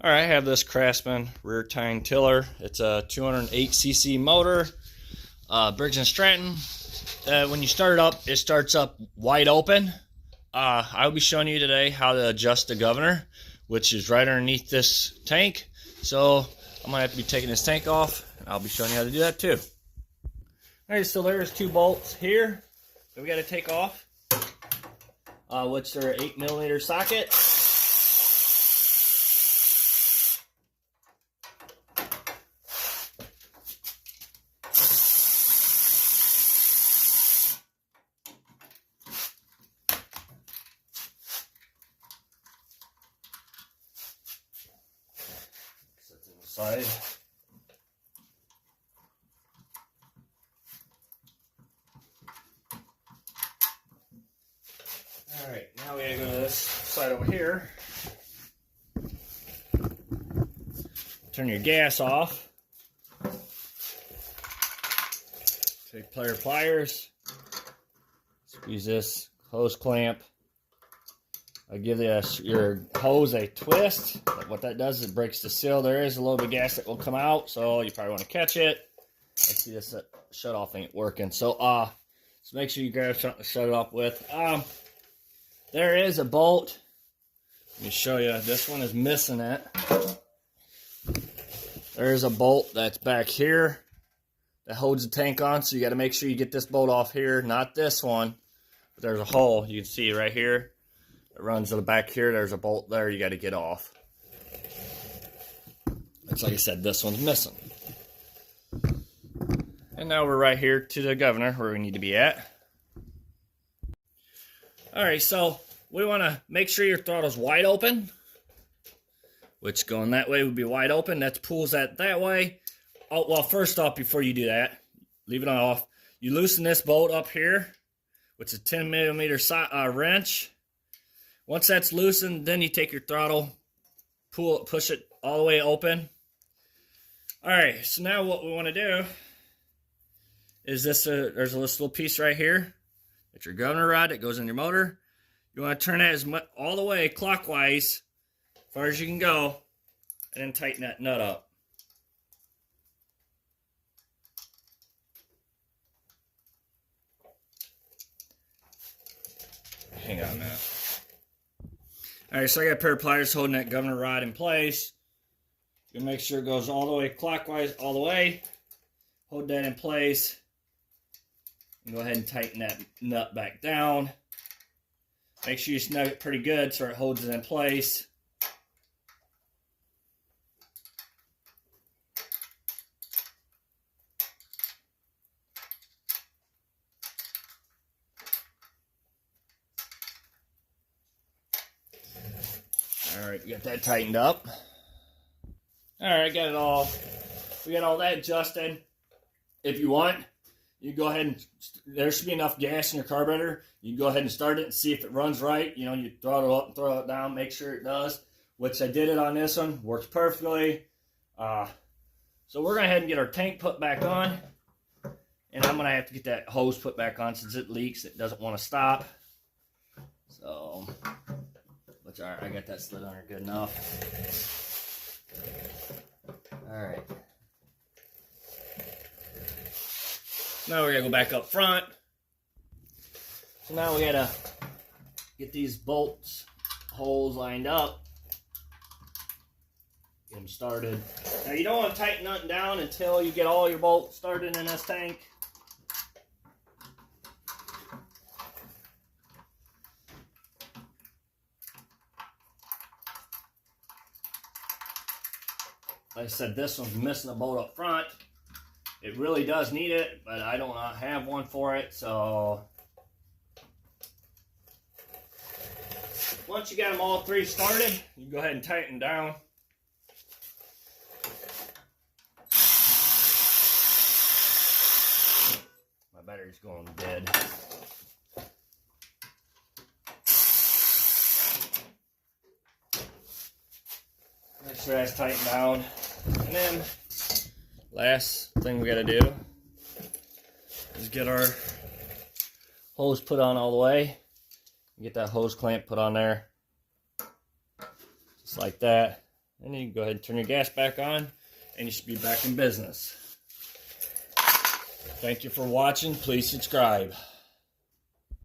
All right, I have this Craftsman rear tine tiller. It's a 208cc motor, Briggs Stratton. When you start it up, it starts up wide open. I'll be showing you today how to adjust the governor, which is right underneath this tank. So I'm gonna have to be taking this tank off, and I'll be showing you how to do that too. All right, so there's two bolts here that we got to take off, which are 8mm socket. Set to the side. Alright, now we gotta go to this side over here. Turn your gas off. Take pliers. Squeeze this hose clamp. I give your hose a twist. What that does is it breaks the seal. There is a little bit of gas that will come out, so you probably want to catch it. Let's see, this shut off ain't working. So make sure you grab something to shut it off with. There is a bolt. Let me show you. This one is missing it. There's a bolt that's back here that holds the tank on, so you got to make sure you get this bolt off here, not this one. But there's a hole you can see right here. It runs to the back here. There's a bolt there you got to get off. It's like I said, this one's missing. And now we're right here to the governor where we need to be at. Alright, so we want to make sure your throttle's wide open. Which going that way would be wide open. That pulls that way. Oh, well, first off, before you do that, leave it off. You loosen this bolt up here, which is a 10mm wrench. Once that's loosened, then you take your throttle, push it all the way open. Alright, so now what we want to do is there's a little piece right here. It's your governor rod that goes in your motor. You want to turn that all the way clockwise, as far as you can go, and then tighten that nut up. Hang on a minute. Alright, so I got a pair of pliers holding that governor rod in place. You make sure it goes all the way clockwise, all the way. Hold that in place. And go ahead and tighten that nut back down. Make sure you snug it pretty good so it holds it in place. Alright, got that tightened up. Alright, got it all. We got all that adjusted. If you want, you go ahead and there should be enough gas in your carburetor. You can go ahead and start it and see if it runs right. You know, you throttle up and throttle it down, make sure it does. Which I did it on this one, works perfectly. So we're gonna go ahead and get our tank put back on, and I'm gonna have to get that hose put back on since it leaks. It doesn't want to stop. So, which all right, I got that slid on her good enough. All right. Now we're gonna go back up front. So now we gotta get these bolts, holes lined up. Get them started. Now you don't want to tighten nothing down until you get all your bolts started in this tank. Like I said, this one's missing a bolt up front. It really does need it, but I don't have one for it, so once you got them all three started, you can go ahead and tighten down. My battery's going dead. Make sure that's tightened down. And then last thing we got to do is get our hose put on all the way. Get that hose clamp put on there. Just like that. And then you can go ahead and turn your gas back on, and you should be back in business. Thank you for watching. Please subscribe.